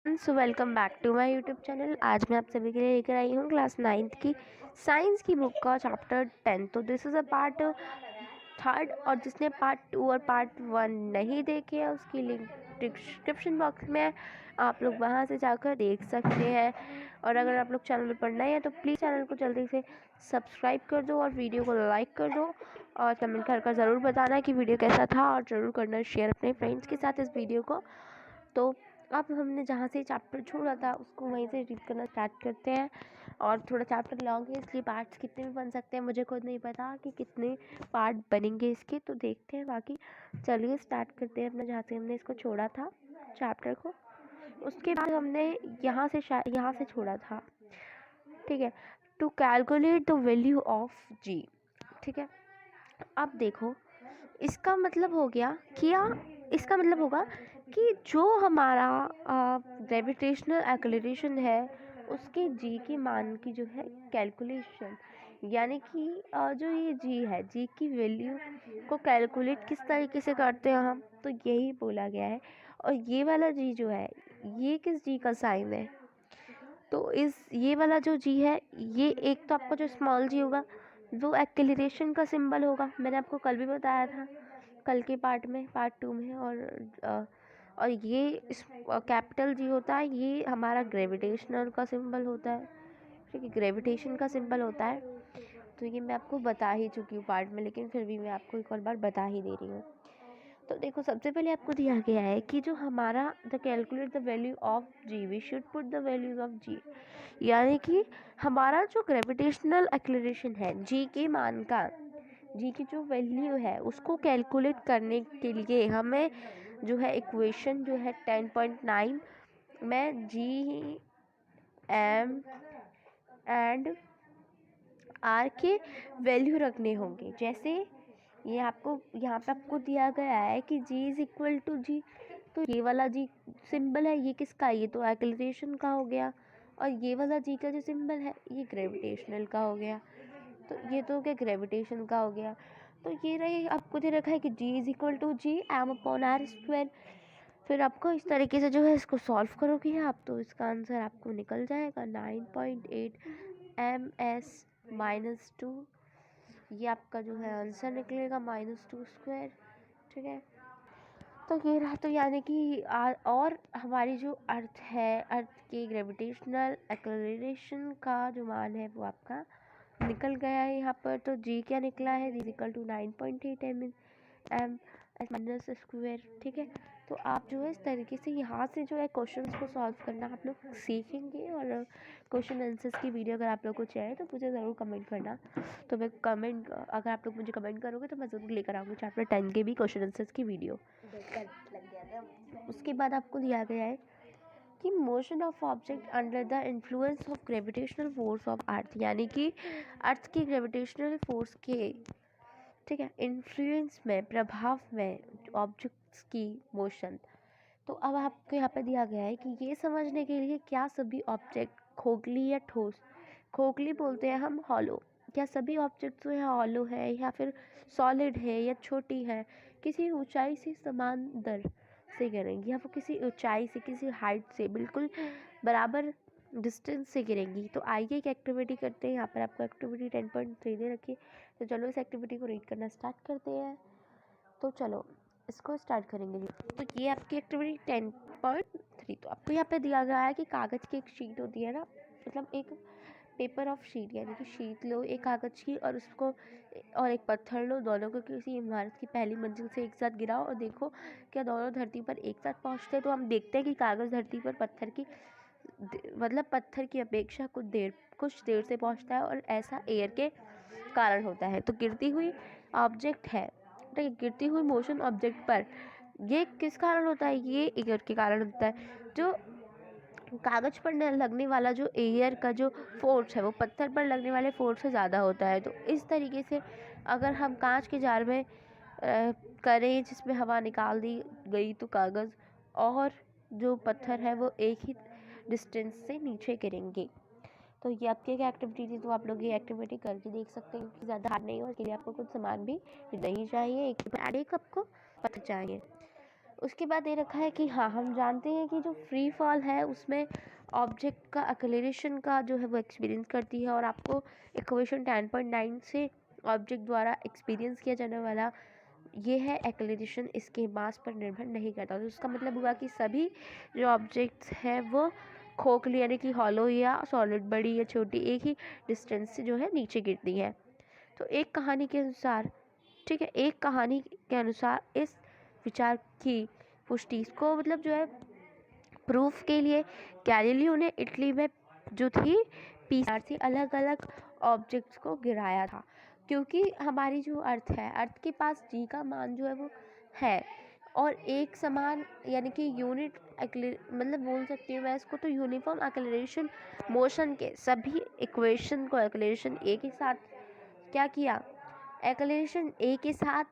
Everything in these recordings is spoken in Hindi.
So welcome back to my YouTube channel. आज मैं आप सभी के लिए लेकर आई हूँ क्लास 9th की साइंस की बुक का चैप्टर 10। तो this is a part third, और जिसने पार्ट 2 और पार्ट 1 नहीं देखे है उसकी लिंक डिस्क्रिप्शन बॉक्स में है, आप लोग वहाँ से जाकर देख सकते हैं। और अगर आप लोग चैनल पर नए हैं तो प्लीज़ चैनल को जल्दी से सब्सक्राइब कर दो और वीडियो को लाइक कर दो और कमेंट कर ज़रूर बताना कि वीडियो कैसा था, और ज़रूर करना शेयर अपने फ्रेंड्स के साथ इस वीडियो को। तो अब हमने जहाँ से चैप्टर छोड़ा था उसको वहीं से रीड करना स्टार्ट करते हैं। और थोड़ा चैप्टर लॉन्ग है इसलिए पार्ट्स कितने भी बन सकते हैं, मुझे खुद नहीं पता कि कितने पार्ट बनेंगे इसके, तो देखते हैं। बाकी चलिए स्टार्ट करते हैं अपना जहाँ से हमने इसको छोड़ा था चैप्टर को। उसके बाद हमने यहाँ से छोड़ा था, ठीक है। To calculate the value of G, ठीक है। अब देखो इसका मतलब हो गया क्या, इसका मतलब होगा कि जो हमारा ग्रेविटेशनल एक्सेलरेशन है उसके जी के मान की जो है कैलकुलेशन, यानी कि जो ये जी है, जी की वैल्यू को कैलकुलेट किस तरीके से करते हैं हम, तो यही बोला गया है। और ये वाला जी जो है ये किस जी का साइन है, तो ये वाला जो जी है, ये एक तो आपका जो स्मॉल जी होगा वो एक्सेलरेशन का सिंबल होगा, मैंने आपको कल भी बताया था, कल के पार्ट में, पार्ट 2 में। और ये कैपिटल जी होता है, ये हमारा ग्रेविटेशनल का सिंबल होता है, ठीक है, ग्रेविटेशन का सिंबल होता है। तो ये मैं आपको बता ही चुकी हूँ पार्ट में, लेकिन फिर भी मैं आपको एक और बार बता ही दे रही हूँ। तो देखो सबसे पहले आपको दिया गया है कि जो हमारा the calculate the value of G, we should put the values of G, यानी कि हमारा जो ग्रेविटेशनल एक्सेलरेशन है जी के मान का, जी की जो वैल्यू है उसको कैलकुलेट करने के लिए हमें जो है इक्वेशन जो है 10.9 में जी एम एंड आर के वैल्यू रखने होंगे। जैसे ये आपको यहाँ पे आपको दिया गया है कि जी इज इक्वल टू जी, तो ये वाला जी सिंबल है ये किसका, ये तो एक्सेलरेशन का हो गया, और ये वाला जी का जो सिंबल है ये ग्रेविटेशनल का हो गया, तो ये तो क्या ग्रेविटेशन का हो गया। तो ये रहे, आपको दे रखा है कि G is equal to G M upon R square. फिर आपको इस तरीके से जो है इसको सॉल्व करोगे आप, तो इसका आंसर आपको निकल जाएगा 9.8 ms-2, ये आपका जो है आंसर निकलेगा -2 स्क्वायर, ठीक है। तो ये रहा, तो यानी कि और हमारी जो अर्थ है, अर्थ के ग्रेविटेशनल एक्सेलरेशन का जो मान है वो आपका निकल गया है यहाँ पर। तो जी क्या निकला है, G equal to 9.8 M minus square, ठीक है। तो आप जो है इस तरीके से यहाँ से जो है क्वेश्चंस को सॉल्व करना आप लोग सीखेंगे। और क्वेश्चन आंसर्स की वीडियो अगर आप लोग को चाहिए तो मुझे ज़रूर कमेंट करना, तो मैं कमेंट, अगर आप लोग मुझे कमेंट करोगे तो मैं ज़रूर लेकर आऊँगी चैप्टर 10 के भी क्वेश्चन आंसर्स की वीडियो। उसके बाद आपको दिया गया है कि motion of object under the influence of gravitational force of earth, यानी कि अर्थ की ग्रेविटेशनल फोर्स के, ठीक है, इन्फ्लुएंस में, प्रभाव में ऑब्जेक्ट्स की मोशन। तो अब आपको यहाँ पे दिया गया है कि ये समझने के लिए क्या सभी ऑब्जेक्ट खोखली या ठोस, खोखली बोलते हैं हम हॉलो, क्या सभी ऑब्जेक्ट जो है हॉलो है या फिर सॉलिड है या छोटी है, किसी ऊंचाई से समान दर से गिरेंगी, या फिर किसी ऊंचाई से, किसी हाइट से बिल्कुल बराबर डिस्टेंस से गिरेंगी। तो आइए एक एक्टिविटी करते हैं। यहाँ पर आपको एक्टिविटी 10.3 दे रखी है, तो चलो इस एक्टिविटी को रीड करना स्टार्ट करते हैं। तो चलो इसको स्टार्ट करेंगे जी। तो ये आपकी एक्टिविटी 10.3, तो आपको यहाँ पे दिया गया है कि कागज़ की एक शीट होती है ना, मतलब एक पेपर ऑफ शीट, यानी कि शीट लो एक कागज़ की और उसको, और एक पत्थर लो, दोनों को किसी इमारत की पहली मंजिल से एक साथ गिराओ और देखो क्या दोनों धरती पर एक साथ पहुँचते हैं। तो हम देखते हैं कि कागज़ धरती पर पत्थर की, मतलब पत्थर की अपेक्षा कुछ देर से पहुँचता है, और ऐसा एयर के कारण होता है। तो गिरती हुई ऑब्जेक्ट है, ठीक है, गिरती हुई मोशन ऑब्जेक्ट पर ये किस कारण होता है, ये एयर के कारण होता है। जो कागज़ पर लगने वाला जो एयर का जो फोर्स है वो पत्थर पर लगने वाले फोर्स से ज़्यादा होता है। तो इस तरीके से अगर हम कांच के जार में करें जिसमें हवा निकाल दी गई, तो कागज़ और जो पत्थर है वो एक ही डिस्टेंस से नीचे गिरेंगे। तो ये आपकी एक एक्टिविटी थी, तो आप लोग ये एक्टिविटी करके देख सकते हैं कि ज़्यादा हार्ड नहीं हो। इसके लिए आपको कुछ सामान भी नहीं चाहिए, एक पैड, एक आपको पत्थर चाहिए। उसके बाद ये रखा है कि हाँ, हम जानते हैं कि जो फ्री फॉल है उसमें ऑब्जेक्ट का एक्सेलरेशन का जो है वो एक्सपीरियंस करती है, और आपको इक्वेशन 10.9 से ऑब्जेक्ट द्वारा एक्सपीरियंस किया जाने वाला ये है एक्सेलरेशन इसके मास पर निर्भर नहीं करता। तो इसका मतलब हुआ कि सभी जो ऑब्जेक्ट्स हैं वो खोखली यानी कि हॉलो या सॉलिड, बड़ी या छोटी, एक ही डिस्टेंस से जो है नीचे गिरती है। तो एक कहानी के अनुसार, ठीक है, एक कहानी के अनुसार इस विचार की पुष्टि इसको मतलब जो है प्रूफ के लिए गैलीलियो ने इटली में जो थी पीसीआर से अलग अलग ऑब्जेक्ट्स को गिराया था, क्योंकि हमारी जो अर्थ है, अर्थ के पास जी का मान जो है वो है, और एक समान यानी कि यूनिट मतलब बोल सकती हूँ मैं इसको, तो यूनिफॉर्म एक्सेलरेशन मोशन के सभी इक्वेशन को एक्सेलरेशन ए के साथ क्या किया, एक्सेलरेशन ए के साथ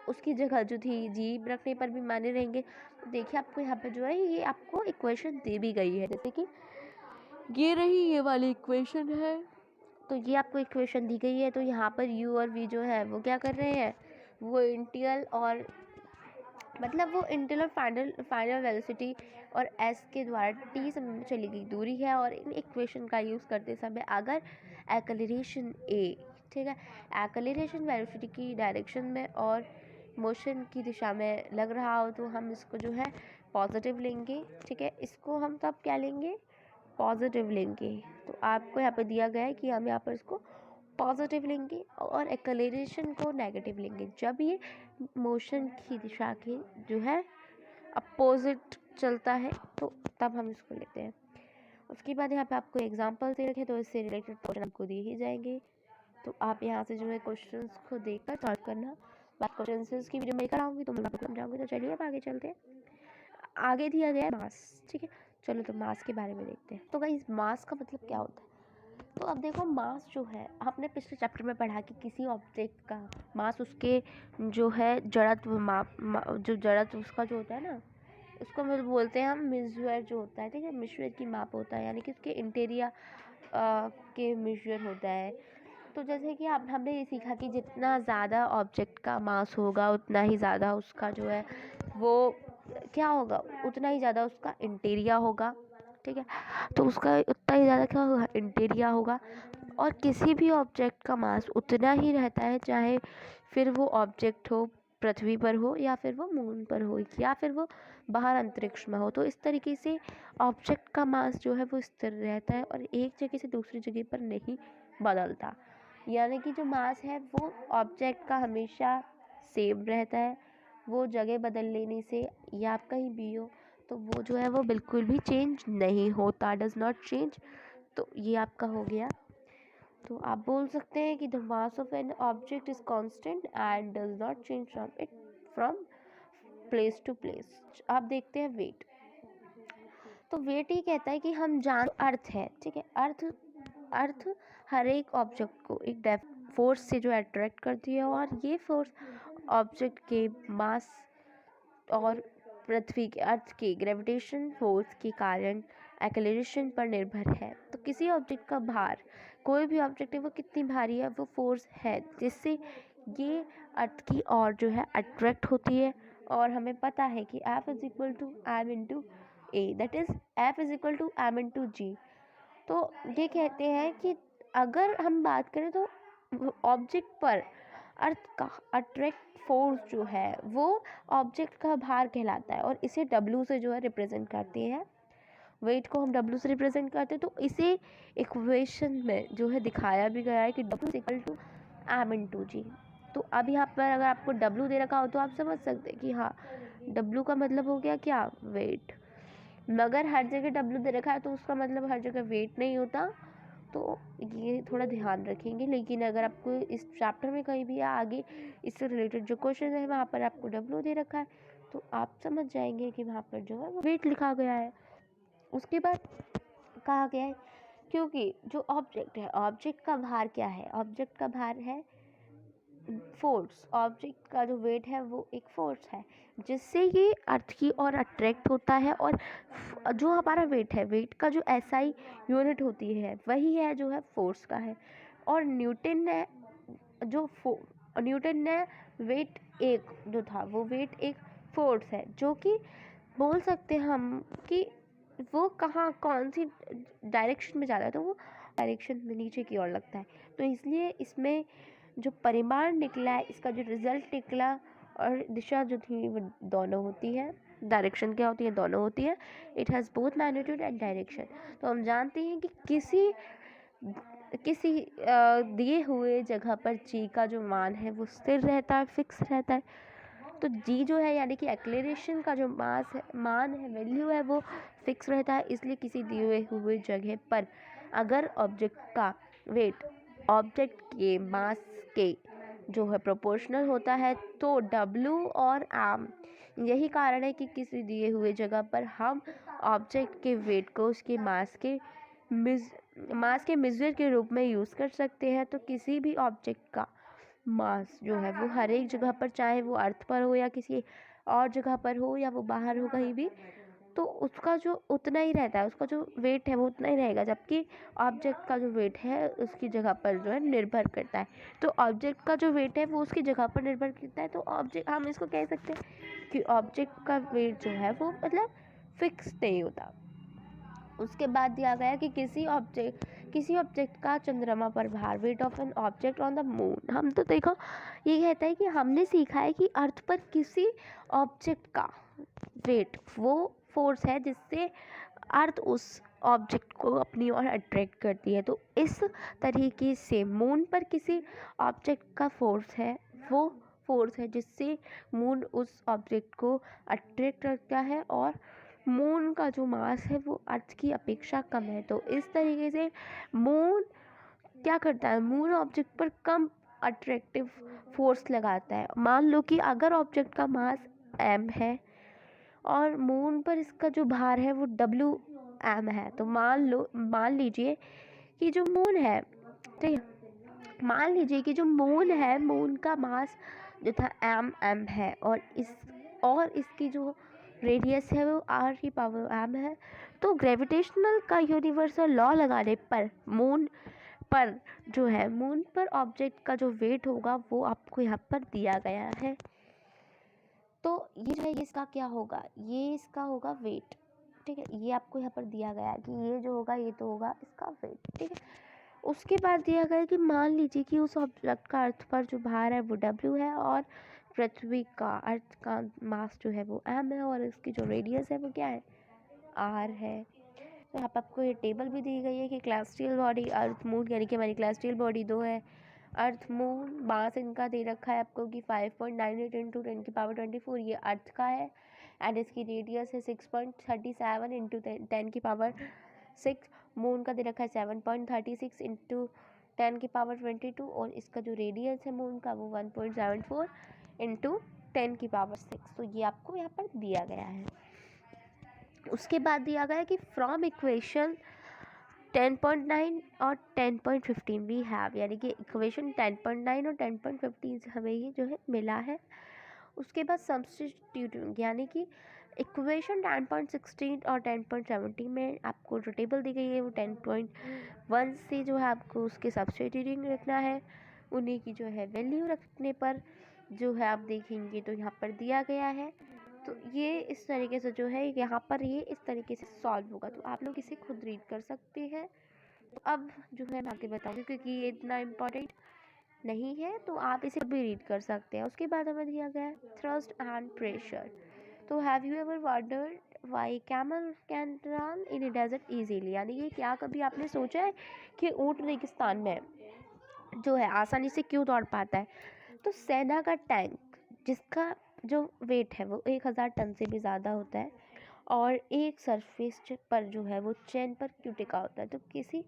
उसकी जगह जो थी जी रखने पर भी माने रहेंगे। तो देखिए आपको यहाँ पे जो है ये आपको इक्वेशन दे भी गई है, जैसे कि ये रही ये वाली इक्वेशन है, तो ये आपको इक्वेशन दी गई है। तो यहाँ पर यू और वी जो है वो क्या कर रहे हैं, वो इंटीग्रल और मतलब वो इंटीग्रल और फाइनल वेलोसिटी और एस के द्वारा टी समय में चली गई दूरी है, और इन इक्वेशन का यूज़ करते समय अगर एक्सेलरेशन ए, ठीक है, एक्सेलरेशन वेलोसिटी की डायरेक्शन में और मोशन की दिशा में लग रहा हो तो हम इसको जो है पॉजिटिव लेंगे, ठीक है, इसको हम तब क्या लेंगे, पॉजिटिव लेंगे। तो आपको यहाँ पर दिया गया है कि हम यहाँ पर इसको पॉजिटिव लेंगे और एक्सेलरेशन को नेगेटिव लेंगे जब ये मोशन की दिशा के जो है अपोजिट चलता है, तो तब हम इसको लेते हैं। उसके बाद यहाँ पे आपको एग्जांपल दे रखे तो इससे रिलेटेड क्वेश्चन आपको दिए ही जाएंगे, तो आप यहाँ से जो है क्वेश्चंस को देखकर सॉल्व करना। बात क्वेश्चन की वीडियो में कराऊंगी तो मैं आपको समझाऊंगी। तो चलिए अब आगे चलते हैं। आगे दिया गया है मास, ठीक है, चलो तो मास के बारे में देखते हैं। तो गाइस मास का मतलब क्या होता है, तो अब देखो मास जो है आपने पिछले चैप्टर में पढ़ा कि किसी ऑब्जेक्ट का मास उसके जो है जड़त्व जो जड़त्व उसका जो होता है ना, उसको मतलब बोलते हैं हम मिसुअर जो होता है, ठीक है, मिसुअर की माप होता है, यानी कि उसके इंटीरिया के मिसुअर होता है। तो जैसे कि आप हमने ये सीखा कि जितना ज़्यादा ऑब्जेक्ट का मास होगा उतना ही ज़्यादा उसका जो है वो क्या होगा, उतना ही ज़्यादा उसका इंटीरिया होगा, ठीक है, तो उसका उतना ही ज़्यादा क्या होगा, इंटीरिया होगा। और किसी भी ऑब्जेक्ट का मास उतना ही रहता है, चाहे फिर वो ऑब्जेक्ट हो पृथ्वी पर हो या फिर वो मून पर हो या फिर वो बाहर अंतरिक्ष में हो। तो इस तरीके से ऑब्जेक्ट का मास जो है वो स्थिर रहता है और एक जगह से दूसरी जगह पर नहीं बदलता, यानी कि जो मास है वो ऑब्जेक्ट का हमेशा सेम रहता है, वो जगह बदल लेने से या आप कहीं भी हो तो वो जो है वो बिल्कुल भी चेंज नहीं होता, डज नॉट चेंज। तो ये आपका हो गया। तो आप बोल सकते हैं कि the mass of an object is constant and does not change from place to place. आप देखते हैं वेट, तो वेट ही कहता है कि हम जान अर्थ है, ठीक है, अर्थ अर्थ हर एक ऑब्जेक्ट को एक फोर्स से जो अट्रैक्ट करती है, और ये फोर्स ऑब्जेक्ट के मास और पृथ्वी के अर्थ के ग्रेविटेशन फोर्स के कारण एक्सेलरेशन पर निर्भर है। तो किसी ऑब्जेक्ट का भार, कोई भी ऑब्जेक्ट है वो कितनी भारी है, वो फोर्स है जिससे ये अर्थ की ओर जो है अट्रैक्ट होती है। और हमें पता है कि F is equal to M into A, that is F is equal to M into G. तो ये कहते हैं कि अगर हम बात करें तो ऑब्जेक्ट पर अर्थ का अट्रैक्ट फोर्स जो है वो ऑब्जेक्ट का भार कहलाता है, और इसे W से जो है रिप्रेजेंट करते हैं। वेट को हम W से रिप्रेजेंट करते हैं, तो इसे इक्वेशन में जो है दिखाया भी गया है कि W is equal to M into G. तो अब यहाँ पर अगर आपको W दे रखा हो तो आप समझ सकते हैं कि हाँ W का मतलब हो गया क्या, वेट। मगर हर जगह W दे रखा है तो उसका मतलब हर जगह वेट नहीं होता, तो ये थोड़ा ध्यान रखेंगे। लेकिन अगर आपको इस चैप्टर में कहीं भी आगे इससे रिलेटेड जो क्वेश्चन है वहाँ पर आपको W दे रखा है तो आप समझ जाएंगे कि वहाँ पर जो है वो वेट लिखा गया है। उसके बाद कहा गया है क्योंकि जो ऑब्जेक्ट है, ऑब्जेक्ट का भार क्या है, ऑब्जेक्ट का भार है फोर्स, ऑब्जेक्ट का जो वेट है वो एक फोर्स है जिससे ये अर्थ की ओर अट्रैक्ट होता है। और जो हमारा वेट है, वेट का जो एसआई यूनिट होती है वही है जो है फोर्स का है। और न्यूटन ने वेट एक जो था वो वेट एक फोर्स है, जो कि बोल सकते हैं हम कि वो कहाँ कौन सी डायरेक्शन में जाता है, तो वो डायरेक्शन में नीचे की ओर लगता है। तो इसलिए इसमें जो परिमाण निकला है, इसका जो रिजल्ट निकला, और दिशा जो थी वो दोनों होती है, डायरेक्शन क्या होती है, दोनों होती है। It has both magnitude and direction. तो हम जानते हैं कि किसी दिए हुए जगह पर जी का जो मान है वो स्थिर रहता है, फिक्स रहता है। तो जी जो है यानी कि एक्लेरेशन का जो मान है, वैल्यू है, वो फिक्स रहता है। इसलिए किसी दिए हुए जगह पर अगर ऑब्जेक्ट का वेट ऑब्जेक्ट के मास के जो है प्रोपोर्शनल होता है, तो डब्ल्यू और एम, यही कारण है कि किसी दिए हुए जगह पर हम ऑब्जेक्ट के वेट को उसके मास के मेजर के रूप में यूज़ कर सकते हैं। तो किसी भी ऑब्जेक्ट का मास जो है वो हर एक जगह पर, चाहे वो अर्थ पर हो या किसी और जगह पर हो या वो बाहर हो कहीं भी, तो उसका जो उतना ही रहता है, उसका जो वेट है वो उतना ही रहेगा। जबकि ऑब्जेक्ट का जो वेट है उसकी जगह पर जो है निर्भर करता है। तो ऑब्जेक्ट का जो वेट है वो उसकी जगह पर निर्भर करता है। तो ऑब्जेक्ट, हम इसको कह सकते हैं कि ऑब्जेक्ट का वेट जो है वो मतलब फिक्स नहीं होता। उसके बाद दिया गया कि किसी ऑब्जेक्ट का चंद्रमा पर भार, weight of an object on the moon. हम तो देखो ये कहता है कि हमने सीखा है कि अर्थ पर किसी ऑब्जेक्ट का वेट वो फोर्स है जिससे अर्थ उस ऑब्जेक्ट को अपनी ओर अट्रैक्ट करती है। तो इस तरीके से मून पर किसी ऑब्जेक्ट का फोर्स है, वो फोर्स है जिससे मून उस ऑब्जेक्ट को अट्रैक्ट करता है, और मून का जो मास है वो अर्थ की अपेक्षा कम है। तो इस तरीके से मून क्या करता है, मून ऑब्जेक्ट पर कम अट्रैक्टिव फोर्स लगाता है। मान लो कि अगर ऑब्जेक्ट का मास m है और मून पर इसका जो भार है वो Wm है, तो मान लीजिए कि जो मून है, ठीक है, मान लीजिए कि जो मून है, मून का मास जो था m है, और इसकी जो रेडियस है वो r⁻m है। तो ग्रेविटेशनल का यूनिवर्सल लॉ लगाने पर मून पर ऑब्जेक्ट का जो वेट होगा वो आपको यहाँ पर दिया गया है। तो ये जो है, ये इसका क्या होगा, ये इसका होगा वेट, ठीक है। ये आपको यहाँ पर दिया गया है कि ये जो होगा ये तो होगा इसका वेट, ठीक है। उसके बाद दिया गया है कि मान लीजिए कि उस ऑब्जेक्ट का अर्थ पर जो भार है वो W है, और पृथ्वी का अर्थ का मास जो है वो m है, और इसकी जो रेडियस है वो क्या है, r है। तो यहाँ पर आपको ये टेबल भी दी गई है कि क्लास्टियल बॉडी, अर्थ, मून, यानी कि हमारी क्लास्टियल बॉडी दो है। अर्थ मून मास इनका दे रखा है आपको कि 5.98 इंटू 10⁻24, ये अर्थ का है, एंड इसकी रेडियस है 6.37 इंटू 10⁻6। मून का दे रखा है 7.36 इंटू 10⁻22, और इसका जो रेडियस है मून का वो 1.74 इंटू 10⁻6। तो ये आपको यहाँ पर दिया गया है। उसके बाद दिया गया है कि फ्रॉम इक्वेशन 10.9 और 10.15 वी हैव, यानी कि इक्वेशन 10.9 और 10.15 से हमें ये जो है मिला है। उसके बाद सब्स्टिट्यूटिंग, यानी कि इक्वेशन 10.16 और 10.17 में आपको जो टेबल दी गई है वो 10.1 से जो है आपको उसके सब्स्टिट्यूटिंग रखना है। उन्हीं की जो है वैल्यू रखने पर जो है आप देखेंगे तो यहाँ पर दिया गया है। तो ये इस तरीके से जो है यहाँ पर ये इस तरीके से सॉल्व होगा। तो आप लोग इसे खुद रीड कर सकते हैं। तो अब जो है मैं आपके बताऊँगी, क्योंकि ये इतना इम्पोर्टेंट नहीं है, तो आप इसे भी रीड कर सकते हैं। उसके बाद हमें दिया गया है थ्रस्ट एंड प्रेशर। तो have you ever wondered why camel can run in a desert easily, यानी कि क्या कभी आपने सोचा है कि ऊँट रेगिस्तान में जो है आसानी से क्यों दौड़ पाता है? तो सेना का टैंक, जिसका जो वेट है वो 1000 टन से भी ज़्यादा होता है, और एक सरफेस पर जो है वो चेन पर क्यों टिका होता है? तो किसी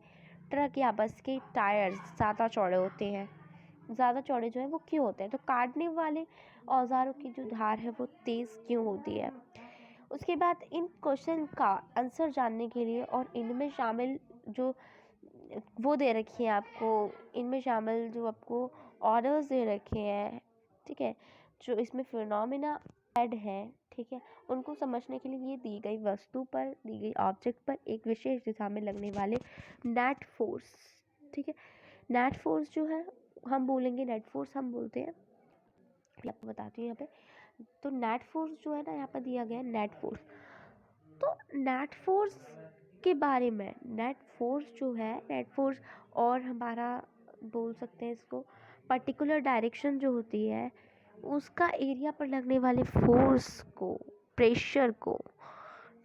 ट्रक या बस के टायर्स ज़्यादा चौड़े होते हैं, ज़्यादा चौड़े जो है वो क्यों होते हैं? तो काटने वाले औजारों की जो धार है वो तेज़ क्यों होती है? उसके बाद इन क्वेश्चन का आंसर जानने के लिए, और इनमें शामिल जो वो दे रखी है आपको, इनमें शामिल जो आपको ऑर्डर्स दे रखे हैं, ठीक है, जो इसमें फिनोमिना ऐड है, ठीक है, उनको समझने के लिए ये दी गई वस्तु पर, दी गई ऑब्जेक्ट पर एक विशेष दिशा में लगने वाले नेट फोर्स, ठीक है। नेट फोर्स जो है हम बोलेंगे, नेट फोर्स हम बोलते हैं, आपको बताती हूँ यहाँ पे। तो नेट फोर्स जो है ना यहाँ पर दिया गया है नेट फोर्स। तो नेट फोर्स के बारे में, नेट फोर्स जो है, नेट फोर्स और हमारा बोल सकते हैं इसको पर्टिकुलर डायरेक्शन जो होती है उसका एरिया पर लगने वाले फोर्स को, प्रेशर को,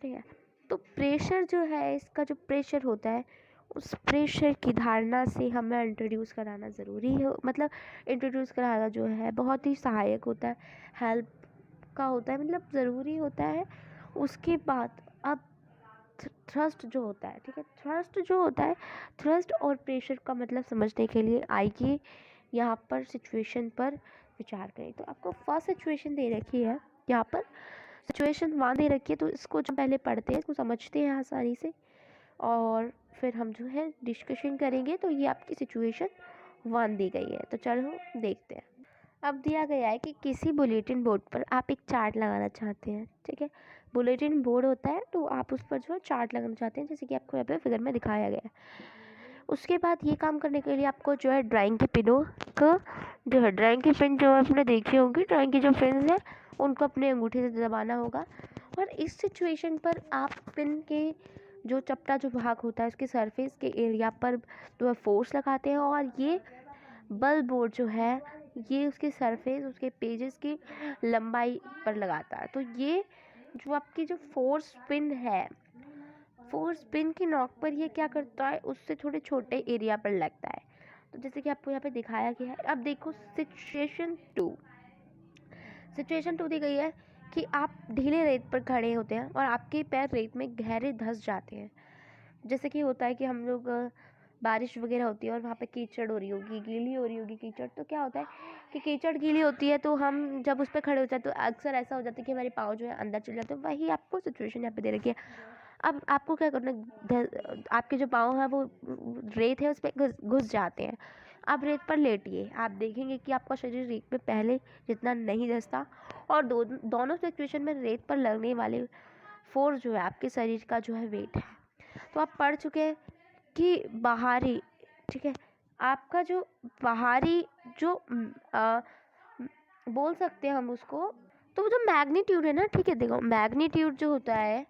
ठीक है। तो प्रेशर जो है, इसका जो प्रेशर होता है उस प्रेशर की धारणा से हमें इंट्रोड्यूस कराना ज़रूरी है, मतलब इंट्रोड्यूस कराना जो है बहुत ही सहायक होता है, हेल्प का होता है, मतलब ज़रूरी होता है। उसके बाद अब थ्रस्ट जो होता है, ठीक है, थ्रस्ट जो होता है, थ्रस्ट और प्रेशर का मतलब समझने के लिए आइए यहाँ पर सिचुएशन पर विचार करें। तो आपको फर्स्ट सिचुएशन दे रखी है यहाँ पर, सिचुएशन वहाँ दे रखी है, तो इसको जो पहले पढ़ते हैं, इसको समझते हैं आसानी से और फिर हम जो है डिस्कशन करेंगे। तो ये आपकी सिचुएशन 1 दी गई है, तो चलो देखते हैं। अब दिया गया है कि किसी बुलेटिन बोर्ड पर आप एक चार्ट लगाना चाहते हैं, ठीक है। बुलेटिन बोर्ड होता है तो आप उस पर जो है चार्ट लगाना चाहते हैं, जैसे कि आपको यहाँ पे फिगर में दिखाया गया है। उसके बाद ये काम करने के लिए आपको जो है ड्राइंग की पिनों का जो है, ड्राइंग की पिन जो आपने देखी होगी, ड्राइंग की जो पिन है उनको अपने अंगूठे से दबाना होगा। और इस सिचुएशन पर आप पिन के जो चपटा जो भाग होता है उसके सरफेस के एरिया पर जो है फोर्स लगाते हैं, और ये बल बोर्ड जो है ये उसके सरफेस, उसके पेजेस की लंबाई पर लगाता है। तो ये जो आपकी जो फोर्स पिन है, फोर्स पिन की नोक पर ये क्या करता है, उससे थोड़े छोटे एरिया पर लगता है। तो जैसे कि आपको यहाँ पे दिखाया गया है। अब देखो सिचुएशन 2, सिचुएशन 2 दी गई है कि आप ढीले रेत पर खड़े होते हैं और आपके पैर रेत में गहरे धंस जाते हैं। जैसे कि होता है कि हम लोग बारिश वगैरह होती है और वहाँ पे कीचड़ हो रही होगी, गीली हो रही होगी कीचड़, तो क्या होता है कि कीचड़ गीली होती है तो हम जब उस पर खड़े हो जाते हैं तो अक्सर ऐसा हो जाता है कि हमारे पाँव जो है अंदर चले जाते हैं। वही आपको सिचुएशन यहाँ पे दे रखी है। अब आपको क्या करना है, आपके जो पाँव हैं वो रेत है उस पर घुस जाते हैं। आप रेत पर लेटिए, आप देखेंगे कि आपका शरीर रेत में पहले जितना नहीं धंसता, और दोनों सिचुएशन में रेत पर लगने वाले फोर्स जो है आपके शरीर का जो है वेट है। तो आप पढ़ चुके हैं कि बाहरी, ठीक है, आपका जो बाहरी जो बोल सकते हैं हम उसको, तो वो जो मैग्नीट्यूड है ना, ठीक है, देखो मैग्नीट्यूड जो होता है,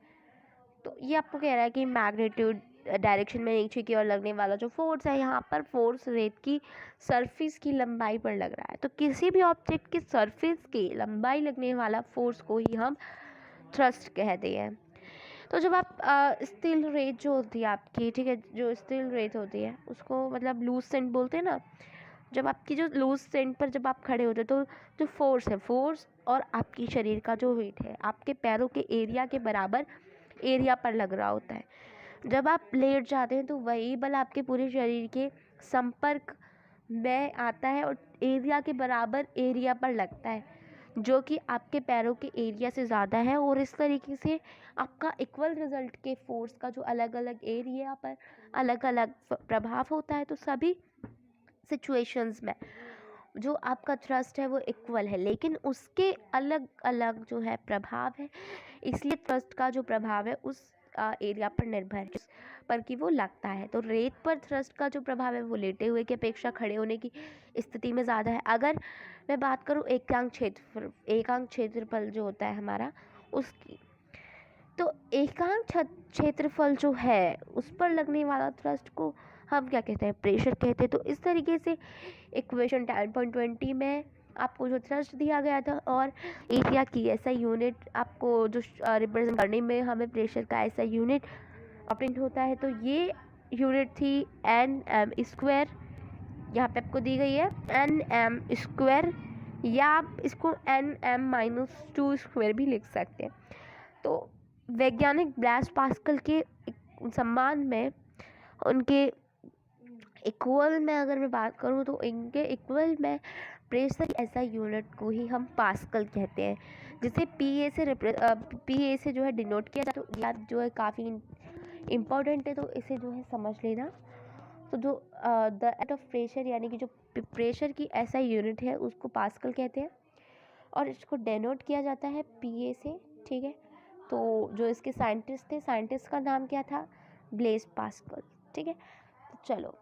तो ये आपको कह रहा है कि मैग्नीट्यूड डायरेक्शन में नीचे की ओर लगने वाला जो फोर्स है, यहाँ पर फोर्स रेत की सरफेस की लंबाई पर लग रहा है। तो किसी भी ऑब्जेक्ट की सरफेस की लंबाई लगने वाला फोर्स को ही हम थ्रस्ट कहते हैं। तो जब आप स्टील रेत जो होती है आपकी, ठीक है, जो स्टील रेत होती है उसको मतलब लूज सेंट बोलते हैं ना, जब आपकी जो लूज सेंट पर जब आप खड़े होते हैं तो जो फोर्स है, फोर्स और आपकी शरीर का जो वेट है आपके पैरों के एरिया के बराबर एरिया पर लग रहा होता है। जब आप लेट जाते हैं तो वही बल आपके पूरे शरीर के संपर्क में आता है और एरिया के बराबर एरिया पर लगता है, जो कि आपके पैरों के एरिया से ज़्यादा है। और इस तरीके से आपका इक्वल रिजल्ट के फोर्स का जो अलग अलग एरिया पर अलग अलग प्रभाव होता है। तो सभी सिचुएशंस में जो आपका थ्रस्ट है वो इक्वल है, लेकिन उसके अलग अलग जो है प्रभाव है, इसलिए थ्रस्ट का जो प्रभाव है उस एरिया पर निर्भर है जिस पर कि वो लगता है। तो रेत पर थ्रस्ट का जो प्रभाव है वो लेटे हुए की अपेक्षा खड़े होने की स्थिति में ज़्यादा है। अगर मैं बात करूँ एकांक क्षेत्रफल जो होता है हमारा उसकी, तो एकांक क्षेत्रफल जो है उस पर लगने वाला थ्रस्ट को हम क्या कहते हैं, प्रेशर कहते हैं। तो इस तरीके से इक्वेशन 10.20 में आपको जो थ्रस्ट दिया गया था और एरिया की ऐसा यूनिट आपको जो रिप्रेजेंट करने में हमें प्रेशर का ऐसा यूनिट अपडेट होता है, तो ये यूनिट थी Nm²। यहाँ पे आपको दी गई है Nm², या आप इसको Nm-2² भी लिख सकते हैं। तो वैज्ञानिक ब्लैस पास्कल के सम्मान में उनके इक्वल में अगर मैं बात करूँ तो इनके इक्वल में प्रेशर ऐसा यूनिट को ही हम पास्कल कहते हैं, जिसे पीए से जो है डिनोट किया जाता है। तो याद जो है काफ़ी इम्पोर्टेंट है, तो इसे जो है समझ लेना। तो जो द एट ऑफ प्रेशर यानी कि जो प्रेशर की ऐसा यूनिट है उसको पास्कल कहते हैं और इसको डेनोट किया जाता है पीए से, ठीक है। तो जो इसके साइंटिस्ट थे, साइंटिस्ट का नाम क्या था, ब्लेस पास्कल, ठीक है। तो चलो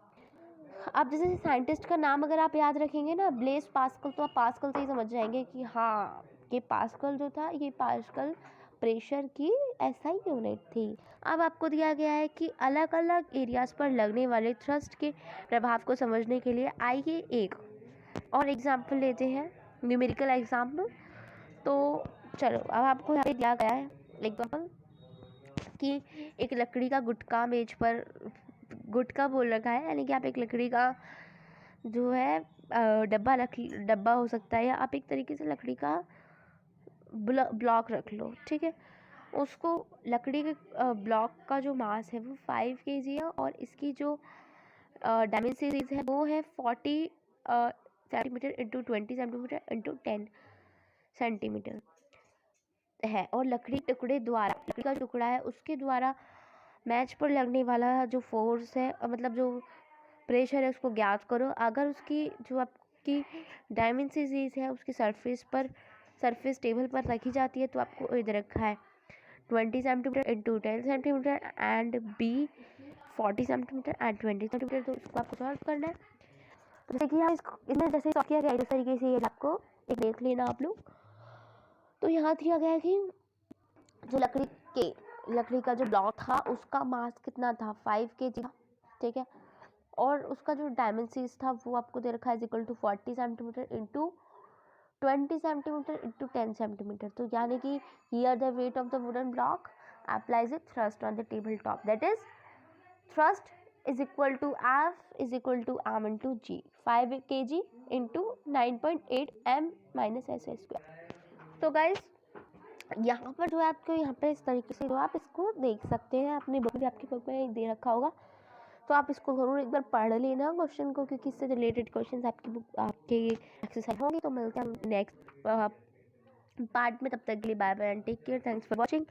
अब जैसे साइंटिस्ट का नाम अगर आप याद रखेंगे ना ब्लेस पास्कल, तो आप पास्कल से ही समझ जाएंगे कि हाँ ये पास्कल जो था, ये पास्कल प्रेशर की एसआई यूनिट थी। अब आपको दिया गया है कि अलग अलग एरियाज पर लगने वाले थ्रस्ट के प्रभाव को समझने के लिए आइए एक और एग्जाम्पल लेते हैं, न्यूमेरिकल एग्जाम्पल। तो चलो, अब आपको यहाँ पे दिया गया है एग्जाम्पल कि एक लकड़ी का गुटका मेज पर, गुटका बोल रखा है, यानी कि आप एक लकड़ी का जो है डब्बा हो सकता है, या आप एक तरीके से लकड़ी का ब्लॉक रख लो, ठीक है। उसको लकड़ी के ब्लॉक का जो मास है वो 5 kg है, और इसकी जो डायमेंसिटीज है वो है 40 centimetre into 20 centimetre into 10 centimetre है। और लकड़ी का जो टुकड़ा है उसके द्वारा मैच पर लगने वाला जो फोर्स है, मतलब जो प्रेशर है, उसको ज्ञात करो। अगर उसकी जो आपकी डायमेंसिटीज है उसकी सरफेस टेबल पर रखी जाती है, तो आपको इधर रखा है 20 centimetre into 10 centimetre and B 40 centimetre and 20 centimetre, तो इसको आपको सॉल्व करना है। जैसे कि यहाँ इसमें जैसे सॉल्व किया गया है इस तरीके से, ये आपको एक देख लेना आप लोग। तो यहाँ दिया गया है कि जो लकड़ी का जो ब्लॉक था उसका मास कितना था, 5 kg था, ठीक है। और उसका जो डायमेंसिटीज था वो आपको दे रखा है equal to 40 centimetre into 20 centimetre into 10 centimetre. तो यानी कि here the weight of the wooden block applies a thrust on the tabletop, that is thrust is equal to F is equal to m into G, 5 kg into 9.8 m minus s square। तो गाइस यहाँ पर जो है आपको यहाँ पे इस तरीके से जो आप इसको देख सकते हैं, अपनी बुक भी आपकी बुक में दे रखा होगा, तो आप इसको ज़रूर एक बार पढ़ लेना क्वेश्चन को, क्योंकि इससे रिलेटेड क्वेश्चन आपकी बुक आपके एक्सरसाइज होंगी। तो मिलते हैं नेक्स्ट पार्ट में, तब तक के लिए bye bye and take care, thanks for watching.